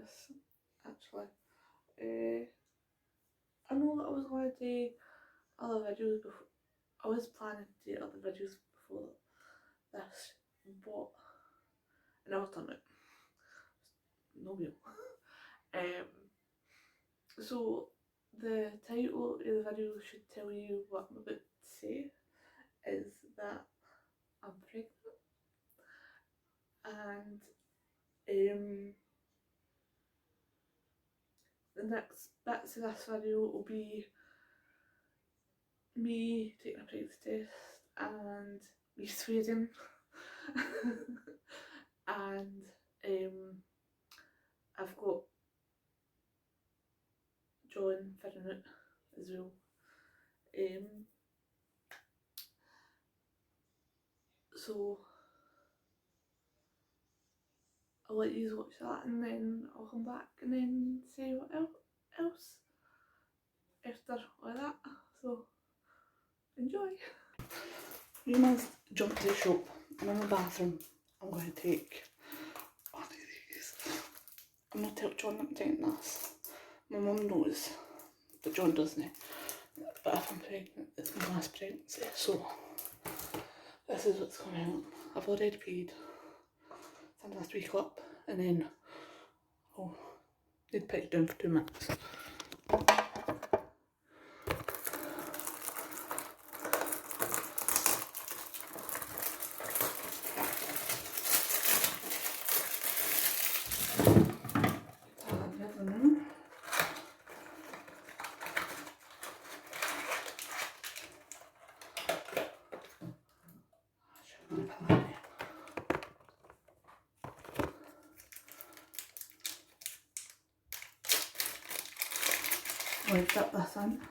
this actually. I know that I was going to do other videos before. I was planning to do other videos before this, but I never done it. No real. So the title of the video should tell you what I'm about to say, is that I'm pregnant, and the next bits of this video will be me taking a pregnancy test and me swearing and I've got John figuring out as well. So I'll let you watch that and then I'll come back and then say what else after all that. So enjoy. We must jump to the shop and in the bathroom I'm going to take one of these. I'm going to tell John I'm taking this. My mum knows, but John doesn't. But if I'm pregnant, it's my last pregnancy, so this is what's coming out. I've already paid. Time to last week up, and then I'll need to put it down for 2 minutes. I'll dip this in.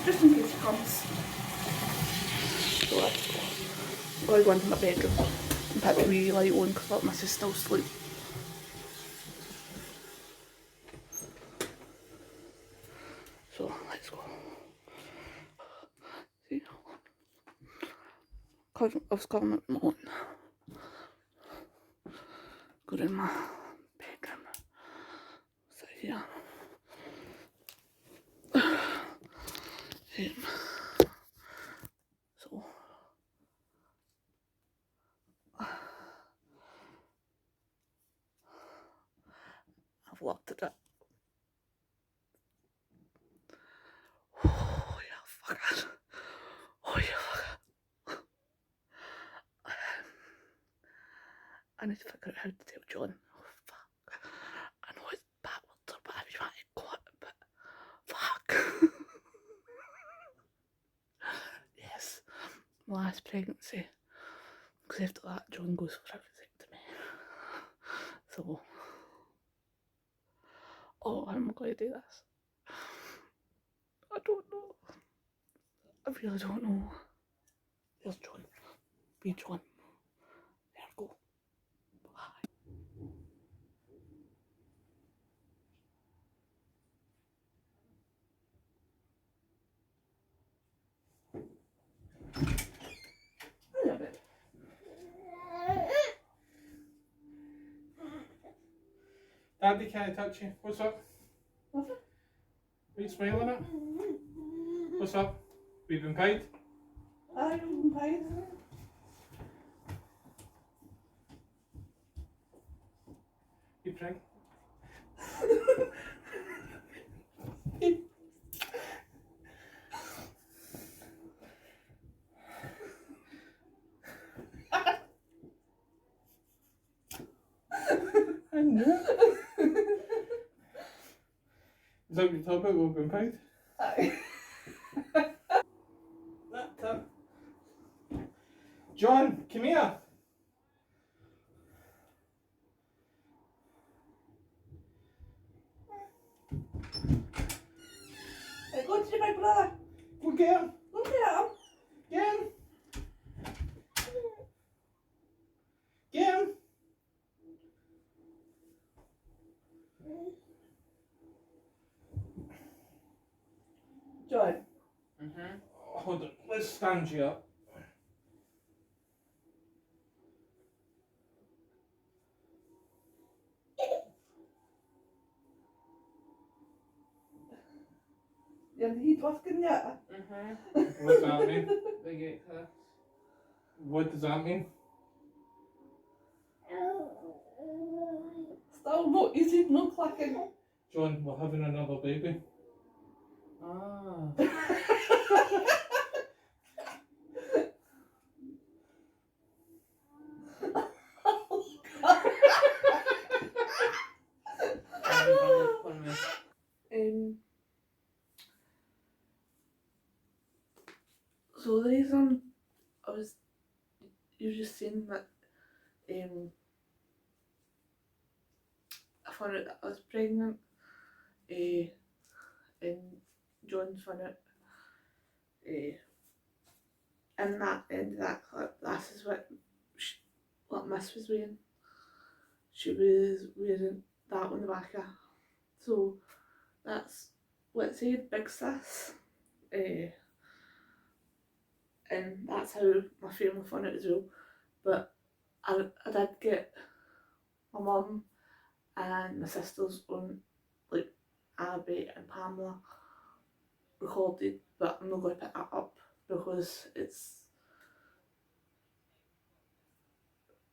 Just in case it comes. So let's go. I'm going to go into my bedroom and put the wee light on because my sister's still asleep. So let's go. See? I was calling it my own. Go in my bedroom. Sit here. So I've looked at it. Oh yeah, fuck it. Oh yeah, fuck it. I need to figure out how to tell John. Oh fuck. I know it's backwards or whatever you want to call it, but fuck. Yes, my last pregnancy. Because after that, John goes for a vasectomy. So, oh, how am I going to do this? I don't know. I really don't know. There's John. Be John. There we go. Bye. Hello, babe. Daddy can't touch you. What's up? Nothing. Are you smiling at? What's up? We've been paid? I've been paid. You prig. I know. Is that what you're talking about? We've been paid? Aye. John, come here. Go to your big brother. Go get him. Go get him. Get him. Get him. John. Hold on, let's stand you up. Your heat working yet? What's that mean? What does that mean? Still no easy, no clicking. John, we're having another baby. Ah. So the reason you were just saying that I found out that I was pregnant, and John found out, in that end of that clip, this is what Miss was wearing. She was wearing that on the back of her. So that's what it said, Big Sis. And that's how my family found it as well. But I did get my mum and my sisters on, like Abby and Pamela recorded, but I'm not going to pick that up because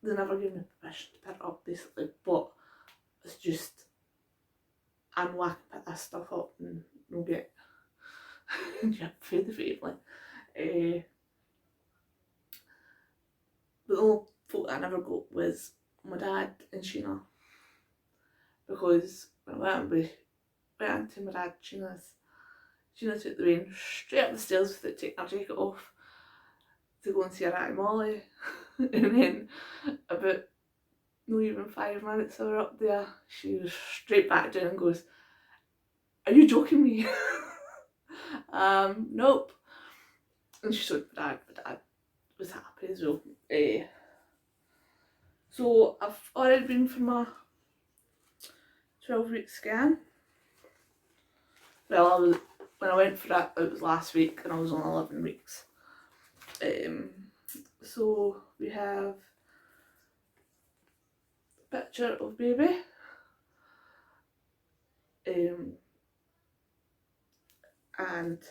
they never gave me permission to pick it up basically, but it's just I know I can pick this stuff up and not get for the family. But the only photo I never got was my dad and Sheena, because when I went into my dad and Sheena took the rain straight up the stairs without taking her jacket off to go and see her Auntie Molly. And then about not even 5 minutes I were up there, she was straight back down and goes, "Are you joking me?" Nope. And she showed my dad was happy as well. So I've already been for my 12-week scan. Well, when I went for that, it was last week and I was on 11 weeks. So we have a picture of baby. And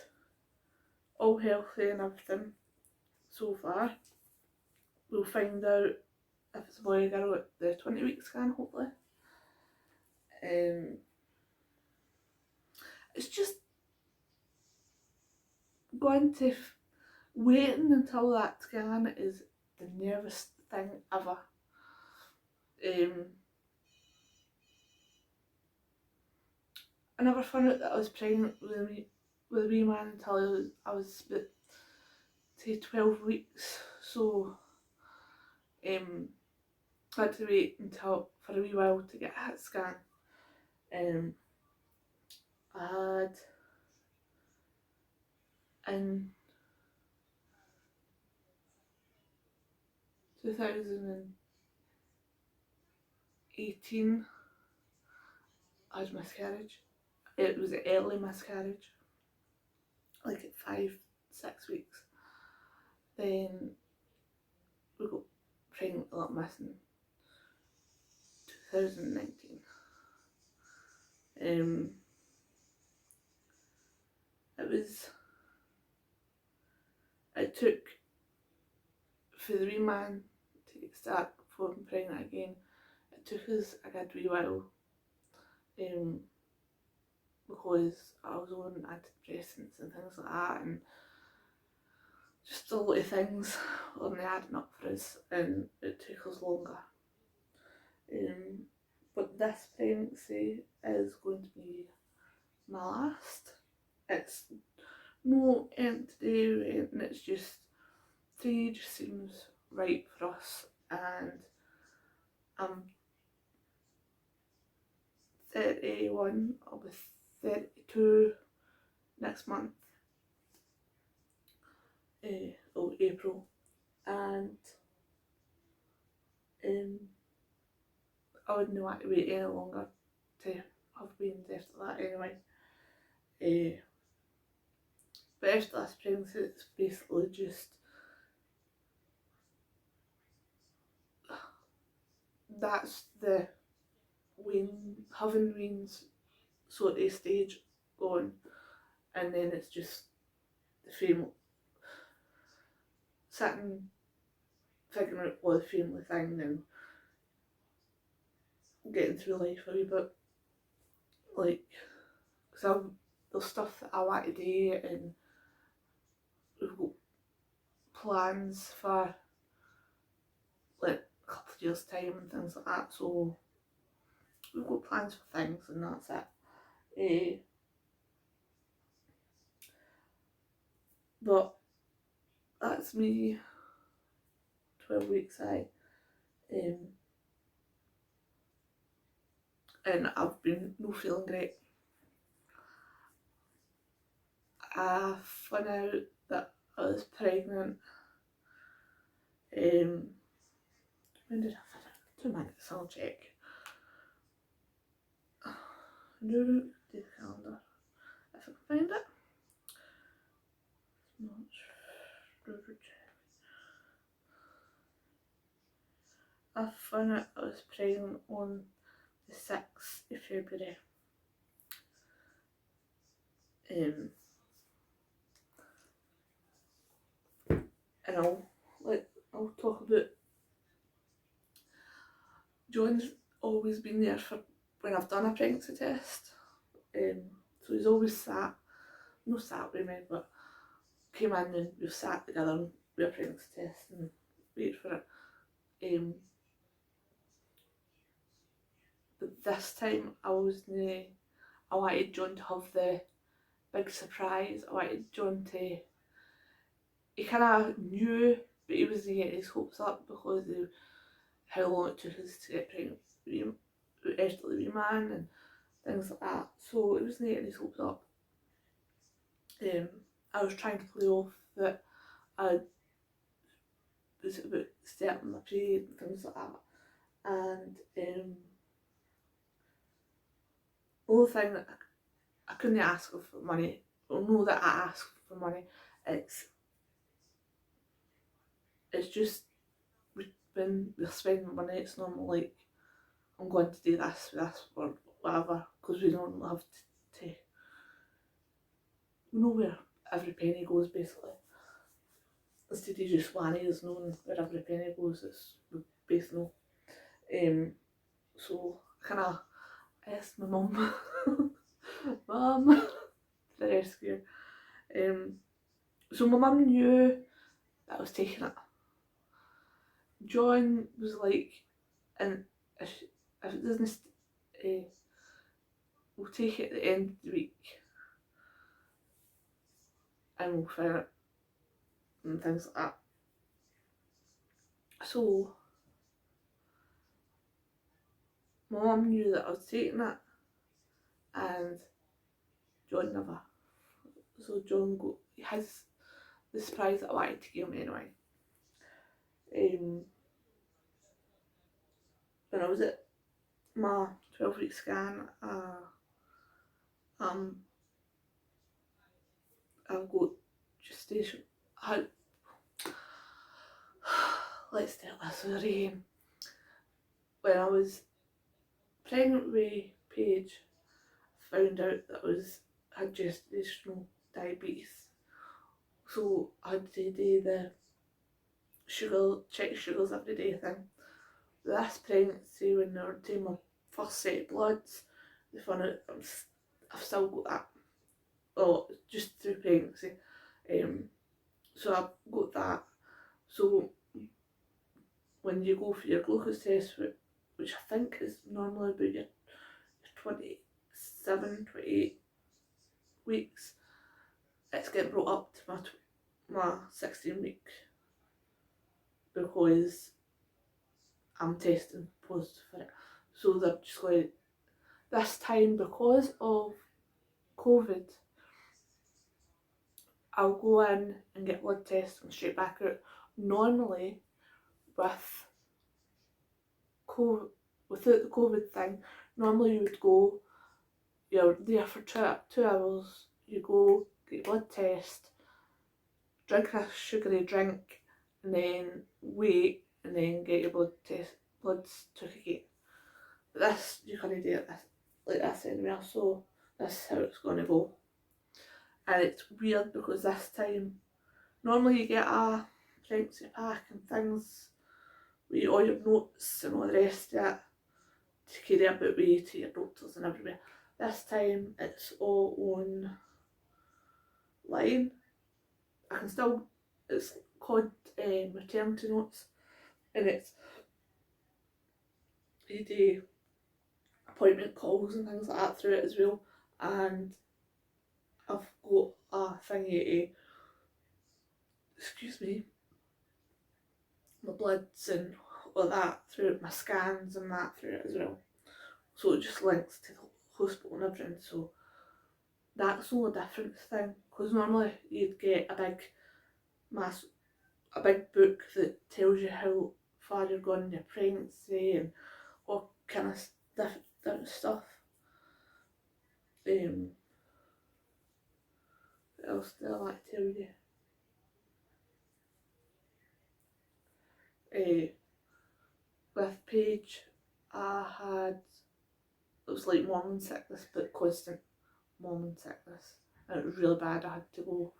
all healthy and everything so far. We'll find out if it's a boy or girl at the 20-week scan, hopefully. It's just going to waiting until that scan is the nervous thing ever. I never found out that I was pregnant with a wee man until I was about, say, 12 weeks. So I had to wait for a wee while to get a HIT scan. I had in 2018 I had miscarriage. It was an early miscarriage, like at 5-6 weeks. Then we got pregnant a lot miss in 2019. It took for the wee man to start before I'm pregnant again. It took us a good wee while, because I was on antidepressants and things like that, and just a lot of things on the adding up for us, and it took us longer. But this pregnancy is going to be my last. It's no end to do, and it's just 3 just seems right for us, and I'm 31, I'll be 32 next month, April, and I wouldn't want to wait any longer to have babies after that anyway. But after this pregnancy, it's basically just that's the having weans sort of stage going, and then it's just the family sitting figuring out all the family thing and getting through life a wee bit, like, because there's stuff that I want to do, and we've got plans for like a couple of years time and things like that, so we've got plans for things and that's it. But that's me 12 weeks out, and I've been no feeling great. I found out that I was pregnant, when did I find out? 2 minutes, I'll check. No, do the calendar, if I can find it. I found out I was pregnant on the 6th of February. And I'll talk about John's always been there for when I've done a pregnancy test. So he's always sat with me, but came in and we've sat together with a pregnancy test and waited for it. But this time I wanted John to have the big surprise. I wanted John to, he kind of knew, but he wasn't getting his hopes up because of how long it took us to get pregnant with Ashley wee man and things like that. So it wasn't getting his hopes up. I was trying to play off that I was about starting my period and things like that. And the only thing that I couldn't ask her for money, or know that I asked for money, it's just when we're spending money, it's normally like, I'm going to do this with this or whatever, because we don't have to we know where every penny goes basically. Instead of just one of us knowing where every penny goes, we both know. So I kind of asked my mum, Mum, to the rescue. So my mum knew that I was taking it. John was like, and if it doesn't, we'll take it at the end of the week and we'll find it and things like that. So my mum knew that I was taking it and John never. So John has the surprise that I wanted to give him anyway. When I was at my 12-week scan, I've got gestation. Let's start this again. When I was pregnant with Paige, I found out that I had gestational diabetes. So I had to do the check sugars every day thing. This pregnancy, when they were doing my first set of bloods, they found out I've still got that. Well, just through pregnancy. So I've got that. So when you go for your glucose test, which I think is normally about your 27, 28 weeks, it's getting brought up to my 16 week because I'm testing positive for it. So they're just going, this time because of COVID, I'll go in and get blood tests and straight back out. Normally with COVID, without the COVID thing, normally you would go, you're there for 2 hours, you go get your blood test, drink a sugary drink, and then wait, and then get your bloods took again. But this, you can't do it like this anywhere, so this is how it's going to go. And it's weird because this time, normally you get a pregnancy pack and things with all your notes and all the rest of it to carry about with you to your doctors and everywhere. This time it's all online. I can still, it's called maternity notes, and it's, you do appointment calls and things like that through it as well, and I've got a thingy to, excuse me, my bloods and all that through it, my scans and that through it as well. So it just links to the hospital and everything, so that's the only difference thing, because normally you'd get a big book that tells you how far you're gone in your pregnancy and all kind of different stuff. What else did I like to tell you? With Paige, it was like morning sickness, but constant morning sickness, and it was really bad. I had to go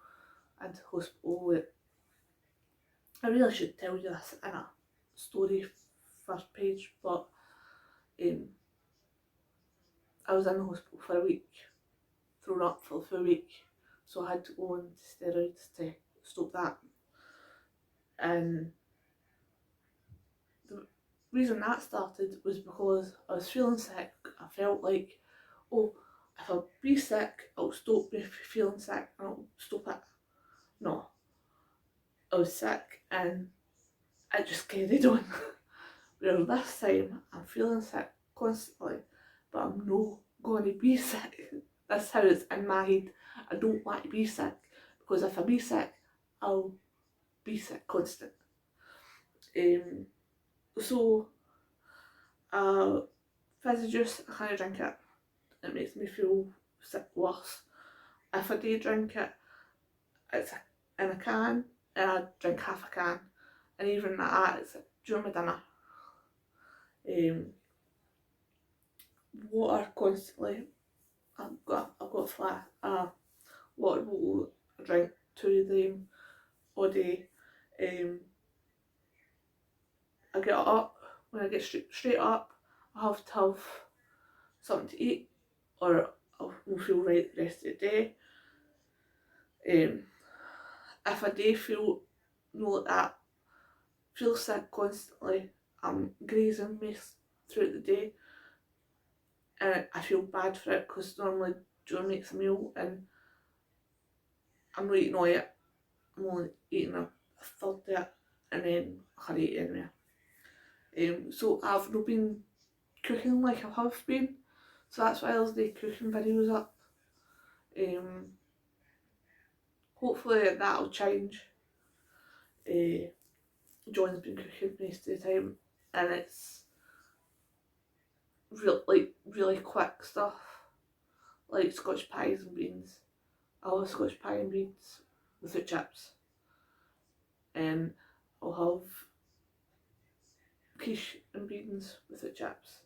into hospital with, I really should tell you this in a story first Paige, but I was in the hospital for a week, thrown up for the full week, so I had to go on steroids to stop that. And the reason that started was because I was feeling sick. I felt like, oh, if I be sick, it'll stop me feeling sick and I'll stop it. No, I was sick and it just carried on. Whereas this time I'm feeling sick constantly, but I'm not going to be sick. That's how it's in my head. I don't want to be sick, because if I be sick, I'll be sick constant. So fizzy juice, I can't drink it. It makes me feel sick worse. If I do drink it, it's in a can, and I drink half a can, and even that, it's during my dinner. Water constantly. I've got a flat water bottle. I drink 2 of them a day. I get up, when I get straight up, I have to have something to eat, or I won't feel right the rest of the day. If I do feel like that, feel sick constantly, I'm grazing most throughout the day, and I feel bad for it, because normally John makes a meal and I'm not eating all it, I'm only eating a third of it, and then I can't eat it anyway. So I've not been cooking like I have been, so that's why there's the cooking videos up. Hopefully that'll change. John's been cooking most of the time, and it's really quick stuff, like Scotch pies and beans. I love Scotch pie and beans without chips. I'll have quiche and beans without chips,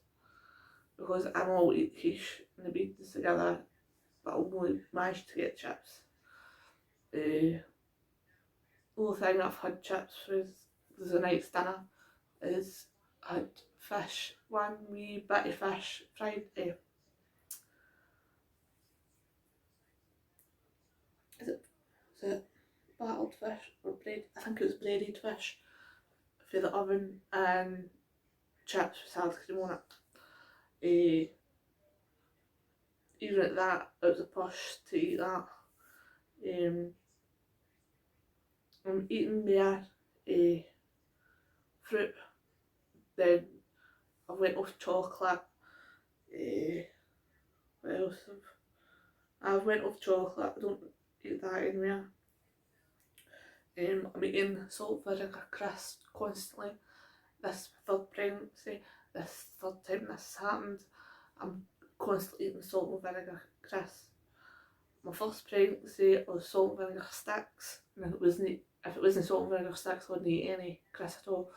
because I know I'll eat quiche and the beans together, but I'll only manage to get chips. The only thing I've had chips with was a night's dinner is I had fish, one wee bitty fish fried. Is it battered fish or bread? I think it was breaded fish for the oven, and chips with salad cream on it. Even at that, it was a push to eat that. I'm eating there fruit. Then I went off chocolate. What else? I've went off chocolate. I don't eat that anymore. I'm eating salt vinegar crisps constantly. This third pregnancy, this third time this has happened, I'm constantly eating salt and vinegar crisps. My first pregnancy was salt and vinegar sticks, and if it wasn't salt and vinegar sticks, I wouldn't eat any crisps at all.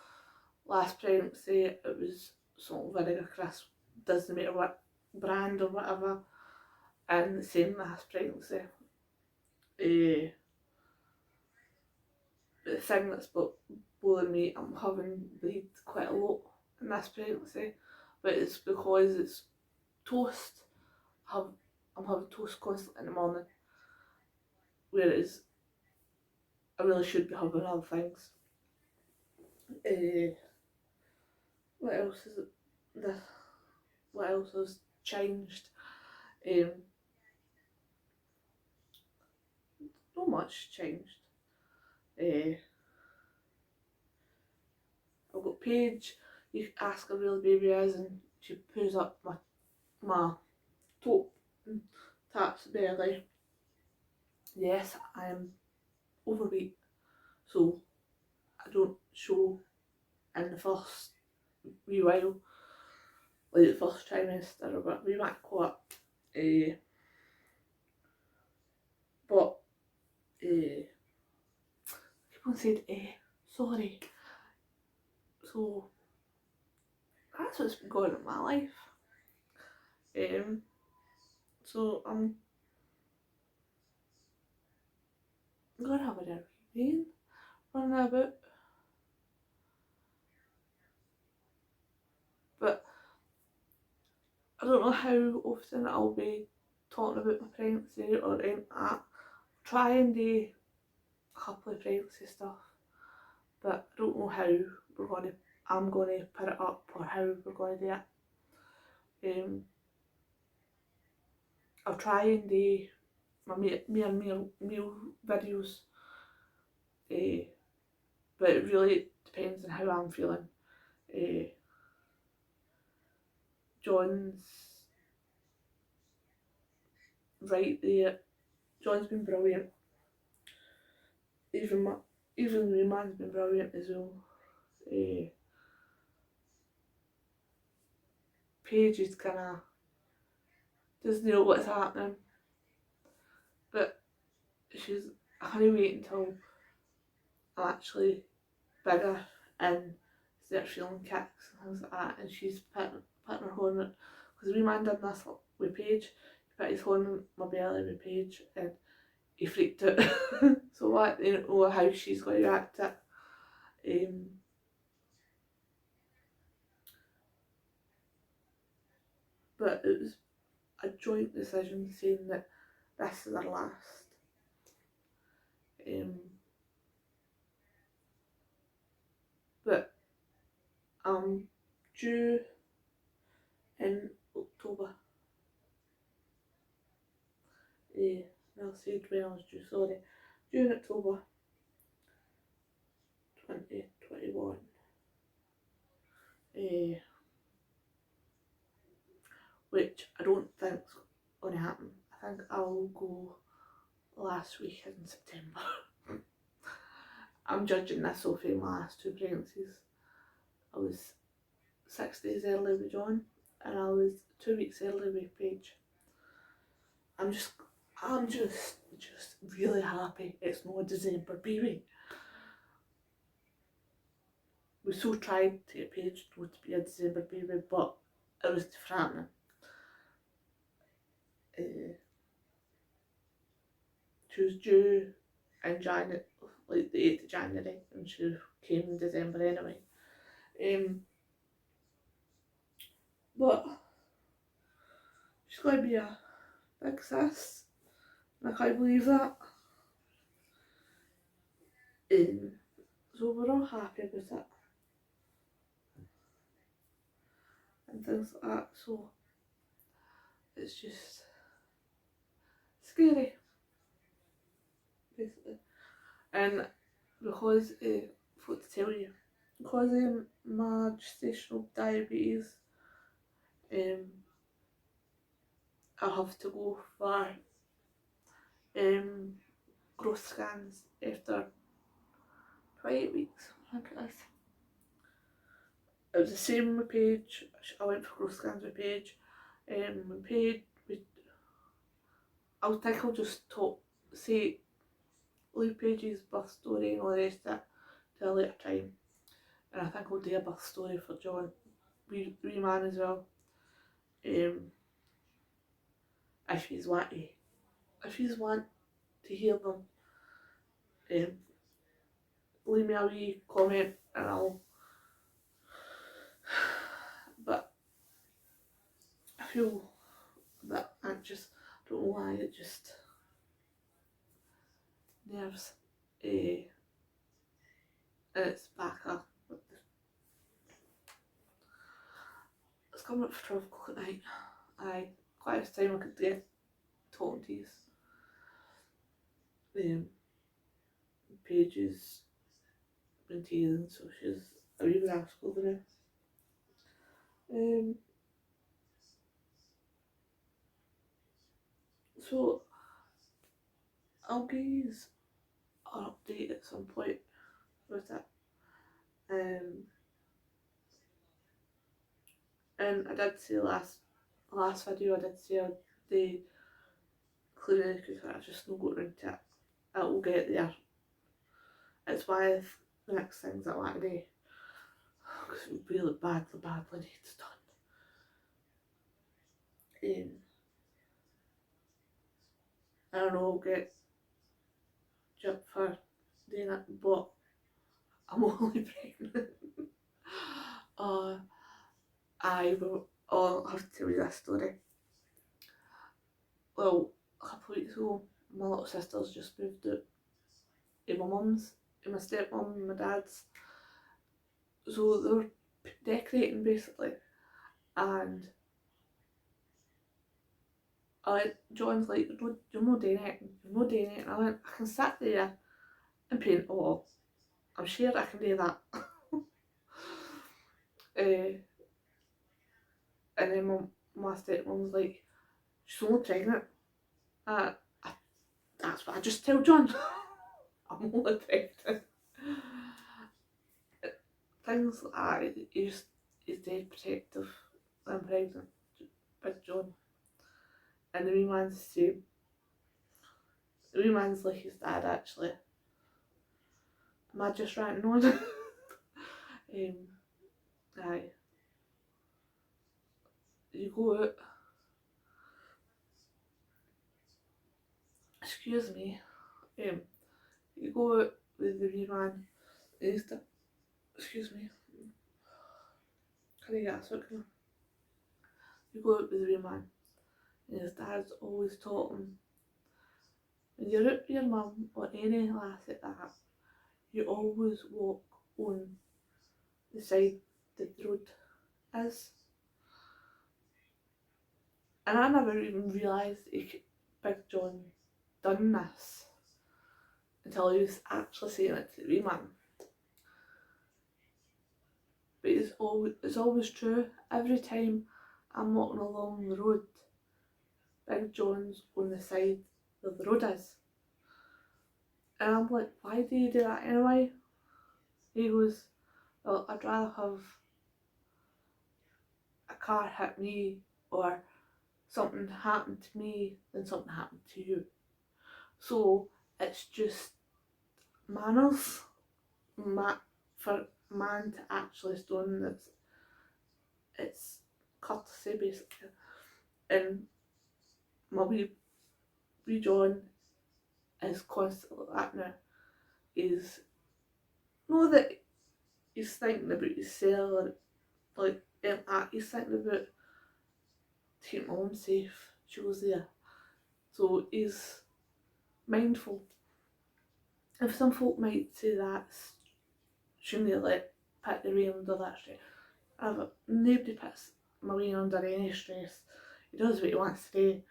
Last pregnancy, it was salt and vinegar crisps. Doesn't matter what brand or whatever. And the same last pregnancy. But the thing that's bothering me, I'm having bleed quite a lot in this pregnancy, but it's because it's toast. I'm having toast constantly in the morning, whereas I really should be having other things. What else is it? What else has changed? Not much changed. I've got Paige. You ask her where the baby is, and she pulls up my top and taps the belly. Yes, I am overweight, so I don't show in the first wee while, like the first trimester or what we might call it. But keep on saying sorry. So that's what's been going on in my life. So I'm gonna have a bit of rain running about, but I don't know how often I'll be talking about my pregnancy or anything like that. Try and do a couple of pregnancy stuff, but I don't know how I'm going to put it up or how we're going to do it. I'll try and do my meal videos, but it really depends on how I'm feeling. John's right there. John's been brilliant. Even my man's been brilliant as well. Paige is doesn't know what's happening, but she's gonna wait until I'm actually bigger and start feeling kicks and things like that, and she's putting her horn, because wee man did this with Paige. He put his horn on my belly with Paige and he freaked out. So I don't know how she's going to react to it. But it was a joint decision saying that this is our last. But I'm due in October. I'll say when I was due, sorry. Due in October 2021. Which I don't think's going to happen. I think I'll go last week in September. I'm judging this off of my last two pregnancies. I was 6 days early with John, and I was 2 weeks early with Paige. I'm just really happy it's not a December baby. We so tried to get Paige to be a December baby, but it was frightening. She was due in January, like the 8th of January, and she came in December anyway. But she's going to be a big sis, and I can't believe that. So we're all happy about it and things like that, so it's just scary basically. And because I forgot to tell you, because of my gestational diabetes, I have to go for growth scans after 28 weeks, I think it is. It was the same with Paige. I went for growth scans with Paige. With Paige, I think I'll just leave Paige's birth story and all the rest of it to a later time. And I think I'll do a birth story for John, wee man as well. If you want to hear them, leave me a wee comment and I'll. But I feel a bit anxious. I don't know why, it just nerves. And it's back up. It's coming up for 12 o'clock at night. Quite a time I could get talking to you. Paige has been teething, so she's a wee rascal over there. So I'll give you an update at some point with it. And I did say last video, I did say the clinic, I just not got into it. It will get there. It's one of the next things I want to do, because it really badly needs done. I don't know, I'll get jumped for doing it, but I'm only pregnant. I'll have to tell you this story. Well, a couple of weeks ago, my little sister's just moved out in my mum's, in my stepmum and my dad's. So they were decorating basically, and John's like, you're not doing it. And I went, I can sit there and paint a wall. I'm sure I can do that. And then my stepmom's like, she's only pregnant. That's what I just tell John. I'm only pregnant. Things like that, he's dead protective. I'm pregnant, Big John. And the wee man's the same. The wee man's like his dad, actually. Am I just ranting on? Aye. You go out. Excuse me. You go out with the wee man. Excuse me. Can I get a sock now? You go out with the wee man, and his dad's always taught him, when you're out with your mum or any lass like that, you always walk on the side that the road is. And I never even realised Big John done this until he was actually saying it to the wee man. But it's always true. Every time I'm walking along the road, Big John's on the side where the road is. And I'm like, why do you do that anyway? He goes, well, I'd rather have a car hit me or something happen to me than something happen to you. So it's just manners for man to actually stone this. It's courtesy basically. And my wee John is constantly like that now. He's not that he's thinking about himself or like he's thinking about keep my mum safe, she was there. So he's mindful. If some folk might say that's shouldn't they let put the rain under that stress, nobody puts my rain under any stress. He does what he wants to do,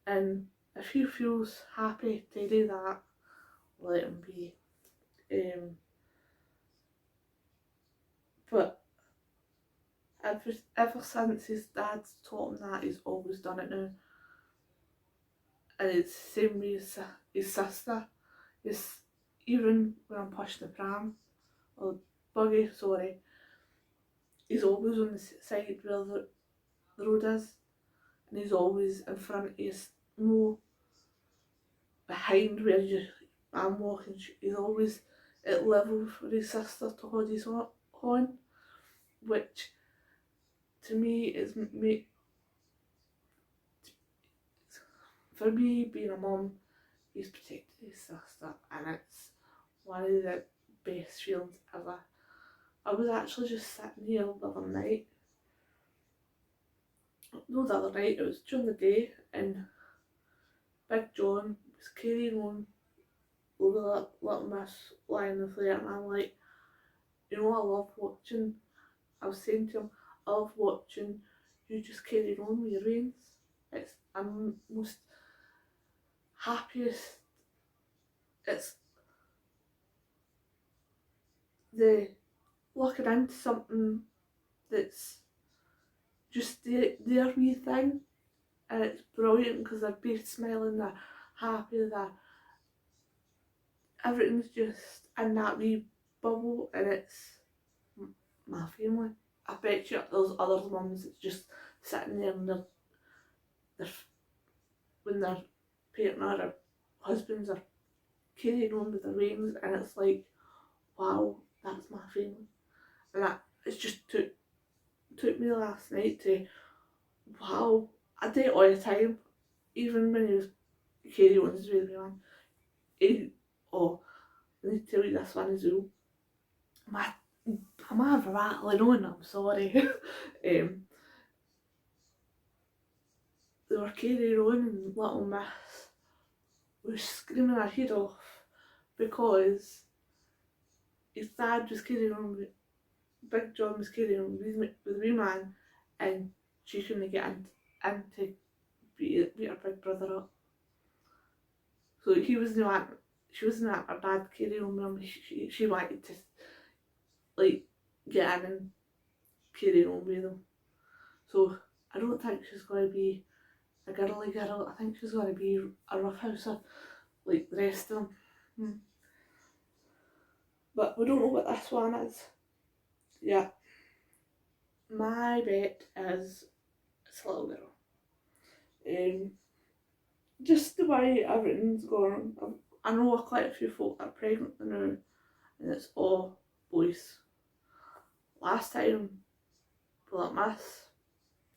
and if he feels happy to do that, let him be. but ever since his dad's taught him that, he's always done it now. And it's the same with his sister. Even when I'm pushing the pram, or buggy, sorry, he's always on the side where the road is, and he's always in front of you, no behind where I'm walking. He's always at level for his sister to hold his on, which to me is for me being a mum, he's protected his sister, and it's one of the best feelings ever. I was actually just sitting here the other night, no the other night, it was during the day, and Big John was carrying on over little Miss lying on the floor, and I'm like, you know, I love watching, I was saying to him, I love watching you just carrying on with your reins. I'm most happiest, it's the looking into something that's just their wee thing, and it's brilliant because they're both smiling, they're happy, everything's just in that wee bubble, and it's my family. I bet you there's other mums that's just sitting there and they're when their partner or husbands are carrying on with the reins, and it's like, wow, that's my family. And that it's just took me last night to, wow, I do it all the time, even when he was carrying on with me man. Oh, I need to tell you this one as well. I'm having rattling on, I'm sorry. They were carrying on, and little Miss was screaming her head off because his dad was carrying on with, Big John was carrying on with the wee man, and she couldn't get in to beat her big brother up. So she wasn't at her dad carrying on with him, she wanted to like get in and carry on with him. So I don't think she's going to be a girly girl, I think she's going to be a roughhouser like the rest of them. But we don't know what this one is. Yeah. My bet is it's a little girl. Just the way everything's going. I know quite a few folk are pregnant now, and it's all boys. Last time, like Miss,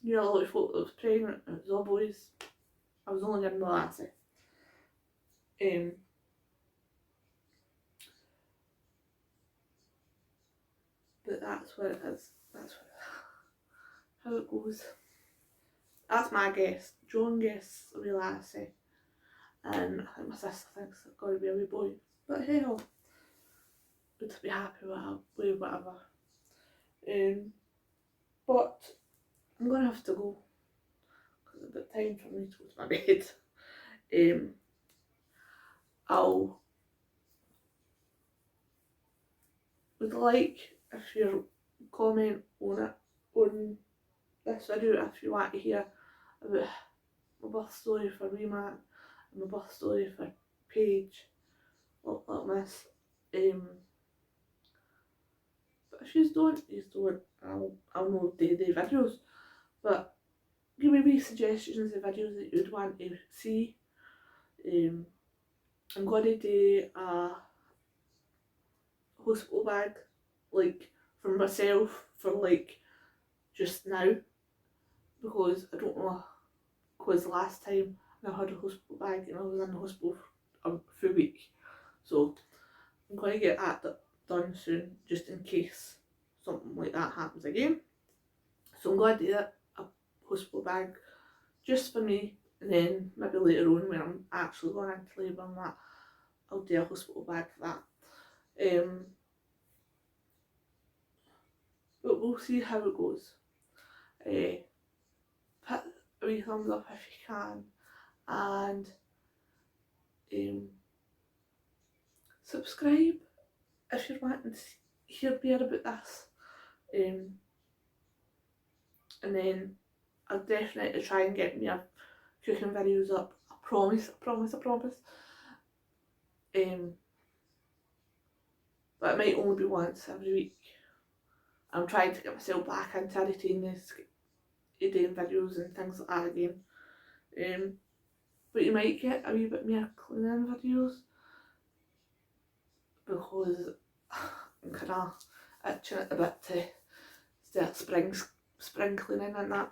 you know, a lot of folk that was pregnant, and it was all boys. I was only given the lassie. But that's what it is. That's how it goes. That's my guess. John guesses a wee lassie, and I think my sister thinks it's got to be a wee boy. But hey ho, would be happy with whatever. But I'm gonna have to go because it's about time for me to go to my bed. I would like if you comment on this video if you want to hear about my birth story for wee Matt and my birth story for Paige, like Miss. But if you don't, I'll know the videos. But give me wee suggestions of videos that you'd want to see. I'm going to do a hospital bag, like for myself, for like just now, because I don't know, because last time I had a hospital bag and I was in the hospital for a week, so I'm going to get that done soon, just in case something like that happens again. So I'm going to do a hospital bag just for me, and then maybe later on when I'm actually going into labour and that, I'll do a hospital bag for that. But we'll see how it goes. Put a wee thumbs up if you can, and subscribe if you're wanting to hear more about this. And then I'll definitely try and get me cooking videos up. I promise, I promise, I promise. But it might only be once every week. I'm trying to get myself back into a routine of doing videos and things like that again. But you might get a wee bit more cleaning videos because I'm kind of itching it a bit to start spring cleaning and that.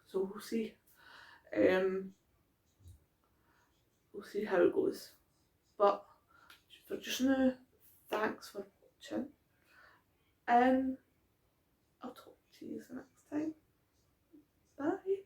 So we'll see. We'll see how it goes. But for just now, thanks for watching, and I'll talk to you the next time. Bye.